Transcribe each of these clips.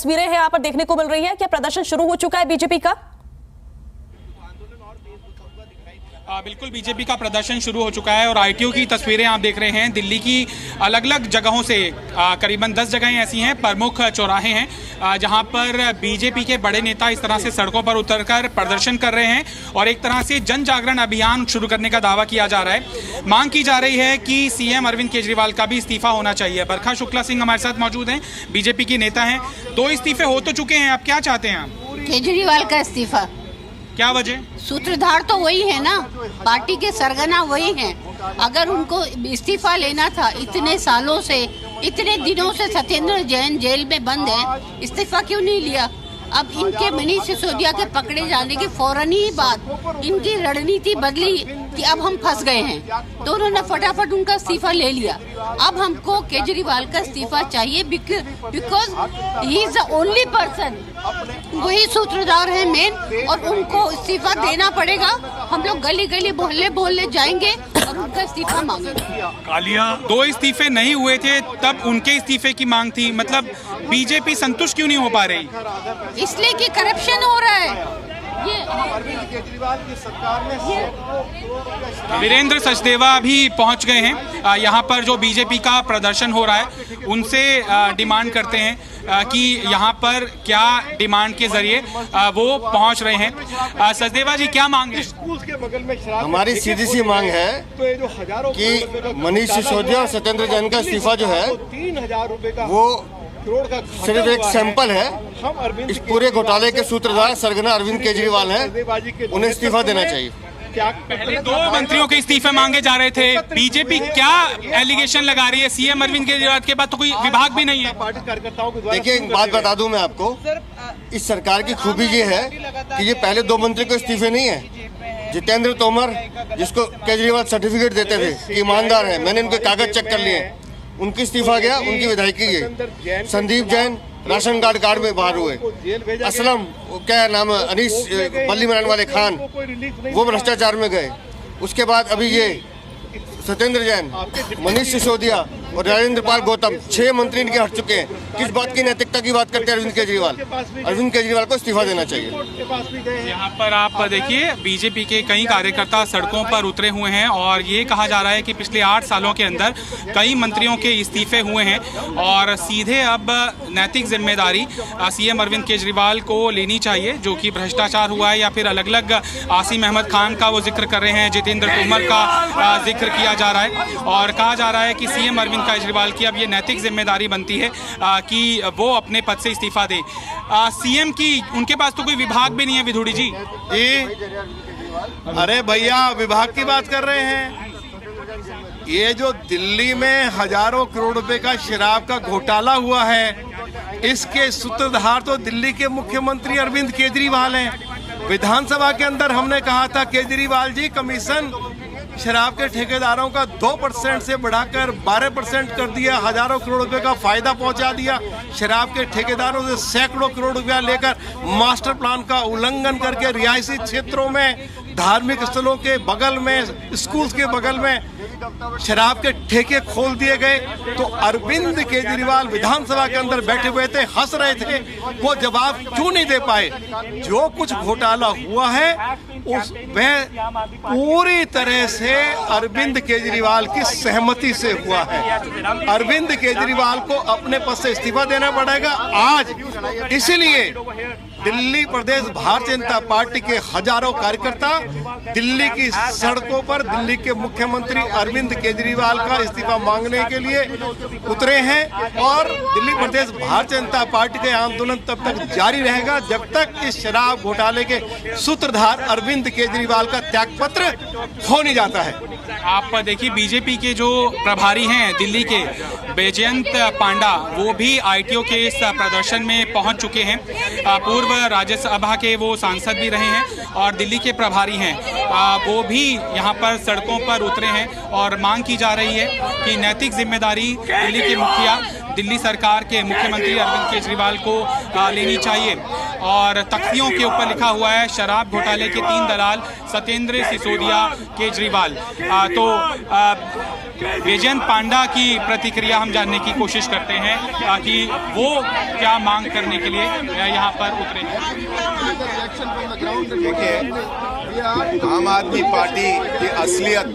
तस्वीरें हैं यहाँ पर देखने को मिल रही है। क्या प्रदर्शन शुरू हो चुका है बीजेपी का? बिल्कुल, बीजेपी का प्रदर्शन शुरू हो चुका है और आईटीओ की तस्वीरें आप देख रहे हैं। दिल्ली की अलग अलग जगहों से करीबन 10 जगहें ऐसी हैं, प्रमुख चौराहे हैं जहां पर बीजेपी के बड़े नेता इस तरह से सड़कों पर उतरकर प्रदर्शन कर रहे हैं और एक तरह से जन जागरण अभियान शुरू करने का दावा किया जा रहा है। मांग की जा रही है कि सीएम अरविंद केजरीवाल का भी इस्तीफा होना चाहिए। बरखा शुक्ला सिंह हमारे साथ मौजूद हैं, बीजेपी की नेता हैं। 2 इस्तीफे हो तो चुके हैं, आप क्या चाहते हैं? केजरीवाल का इस्तीफा। क्या वजह? सूत्रधार तो वही है ना, पार्टी के सरगना वही हैं। अगर उनको इस्तीफा लेना था, इतने सालों से, इतने दिनों से सत्येंद्र जैन जेल में बंद है, इस्तीफा क्यों नहीं लिया? अब इनके मनीष सिसोदिया के पकड़े जाने के फौरन ही बाद इनकी रणनीति बदली कि अब हम फंस गए हैं, तो उन्होंने फटाफट उनका इस्तीफा ले लिया। अब हमको केजरीवाल का इस्तीफा चाहिए because he is the only person, वही सूत्रधार है मेन, और उनको इस्तीफा देना पड़ेगा। हम लोग गली गली मोहल्ले मोहल्ले जाएंगे और उनका इस्तीफा मांगेंगे। 2 इस्तीफे नहीं हुए थे तब उनके इस्तीफे की मांग थी, मतलब बीजेपी संतुष्ट क्यों नहीं हो पा रही? इसलिए कि करप्शन हो रहा है। केजरीवाल की सरकार में वीरेंद्र सचदेवा भी पहुंच गए हैं यहाँ पर। जो बीजेपी का प्रदर्शन हो रहा है उनसे डिमांड करते हैं कि यहाँ पर क्या डिमांड के जरिए वो पहुंच रहे हैं। सचदेवा जी, क्या मांग है? स्कूल के बगल में हमारी सीधी सी मांग है कि मनीष सिसोदिया और सत्येंद्र जैन का इस्तीफा जो है 3000 रुपए का वो करोड़ का सिर्फ एक सैंपल है। इस पूरे घोटाले के सूत्रधार सरगना अरविंद केजरीवाल हैं, उन्हें इस्तीफा देना चाहिए। पहले 2 मंत्रियों के इस्तीफे मांगे जा रहे थे। बीजेपी क्या एलिगेशन लगा रही है? सीएम अरविंद केजरीवाल के बाद तो कोई विभाग भी नहीं है। पार्टी कार्यकर्ताओं के द्वारा देखिए, एक बात बता दूं मैं आपको, इस सरकार की खूबी ये है कि ये पहले 2 मंत्री को इस्तीफे नहीं है। जितेंद्र तोमर, जिसको केजरीवाल सर्टिफिकेट देते थे ईमानदार है, मैंने इनके कागज चेक कर लिए, उनकी इस्तीफा गया, उनकी विधायकी गई। संदीप जैन राशन कार्ड में बाहर हुए। असलम, क्या नाम है, अनीस बल्ली मरान वाले खान, वो भ्रष्टाचार में गए। उसके बाद अभी ये सत्येंद्र जैन, मनीष सिसोदिया और राजेंद्र पाल गौतम, 6 मंत्री इनके हट चुके हैं। किस बात की नैतिकता की बात करते हैं अरविंद केजरीवाल? अरविंद केजरीवाल को इस्तीफा देना चाहिए। यहाँ पर आप देखिए, बीजेपी के कई कार्यकर्ता सड़कों पर उतरे हुए हैं और ये कहा जा रहा है कि पिछले 8 सालों के अंदर कई मंत्रियों के इस्तीफे हुए हैं और सीधे अब नैतिक जिम्मेदारी सीएम अरविंद केजरीवाल को लेनी चाहिए। जो कि भ्रष्टाचार हुआ है या फिर अलग अलग आसिम अहमद खान का वो जिक्र कर रहे हैं, जितेंद्र तोमर का जिक्र किया जा रहा है और कहा जा रहा है कि सीएम अरविंद केजरीवाल की अब ये नैतिक जिम्मेदारी बनती है कि वो अपने पद से इस्तीफा दे। सीएम की, उनके पास तो कोई विभाग भी नहीं है। विधुड़ी जी, अरे भैया, विभाग की बात कर रहे हैं। ये जो दिल्ली में हजारों करोड़ रुपए का शराब का घोटाला हुआ है, इसके सूत्रधार तो दिल्ली के मुख्यमंत्री अरविंद केजरीवाल हैं। विधानसभा के अंदर हमने कहा था, केजरीवाल जी, कमीशन शराब के ठेकेदारों का 2% से बढ़ाकर 12% कर दिया, हजारों करोड़ रुपए का फायदा पहुंचा दिया। शराब के ठेकेदारों से सैकड़ों करोड़ रुपया लेकर मास्टर प्लान का उल्लंघन करके रिहायशी क्षेत्रों में, धार्मिक स्थलों के बगल में, स्कूल्स के बगल में शराब के ठेके खोल दिए गए। तो अरविंद केजरीवाल विधानसभा के अंदर बैठे हुए थे, हंस रहे थे, वो जवाब क्यों नहीं दे पाए? जो कुछ घोटाला हुआ है वह पूरी तरह से अरविंद केजरीवाल की सहमति से हुआ है। अरविंद केजरीवाल को अपने पद से इस्तीफा देना पड़ेगा आज। इसीलिए दिल्ली प्रदेश भारतीय जनता पार्टी के हजारों कार्यकर्ता दिल्ली की सड़कों पर दिल्ली के मुख्यमंत्री अरविंद केजरीवाल का इस्तीफा मांगने के लिए उतरे हैं और दिल्ली प्रदेश भारतीय जनता पार्टी का आंदोलन तब तक जारी रहेगा जब तक इस शराब घोटाले के सूत्रधार अरविंद केजरीवाल का त्यागपत्र हो नहीं जाता है। आप देखिए, बीजेपी के जो प्रभारी हैं दिल्ली के, बैजयंत पांडा, वो भी आईटीओ के इस प्रदर्शन में पहुंच चुके हैं। पूर्व राज्यसभा के वो सांसद भी रहे हैं और दिल्ली के प्रभारी हैं, वो भी यहाँ पर सड़कों पर उतरे हैं और मांग की जा रही है कि नैतिक जिम्मेदारी दिल्ली के मुखिया, दिल्ली सरकार के मुख्यमंत्री अरविंद केजरीवाल को लेनी चाहिए। और तख्तियों के ऊपर लिखा हुआ है शराब घोटाले के 3 दलाल सत्येंद्र सिसोदिया केजरीवाल। तो विजयंत पांडा की प्रतिक्रिया हम जानने की कोशिश करते हैं कि वो क्या मांग करने के लिए यहाँ पर उतरे हैं। देखिए, आम आदमी पार्टी की असलियत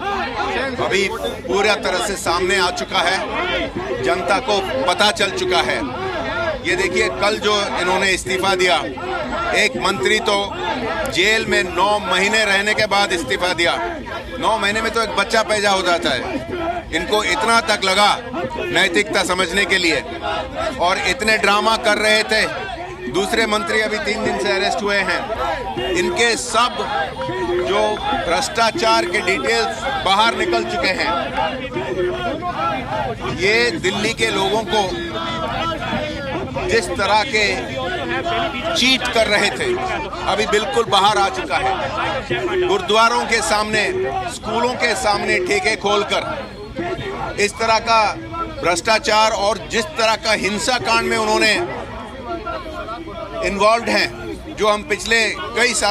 अभी पूरी तरह से सामने आ चुका है, जनता को पता चल चुका है। ये देखिए, कल जो इन्होंने इस्तीफा दिया, एक मंत्री तो जेल में 9 महीने रहने के बाद इस्तीफा दिया। 9 महीने में तो एक बच्चा पैदा हो जाता है। इनको इतना तक लगा नैतिकता समझने के लिए और इतने ड्रामा कर रहे थे। दूसरे मंत्री अभी 3 दिन से अरेस्ट हुए हैं। इनके सब जो भ्रष्टाचार के डिटेल्स बाहर निकल चुके हैं। ये दिल्ली के लोगों को जिस तरह के चीट कर रहे थे, अभी बिल्कुल बाहर आ चुका है। गुरुद्वारों के सामने, स्कूलों के सामने ठेके खोलकर इस तरह का भ्रष्टाचार और जिस तरह का हिंसा कांड में उन्होंने इन्वॉल्व हैं, जो हम पिछले कई साल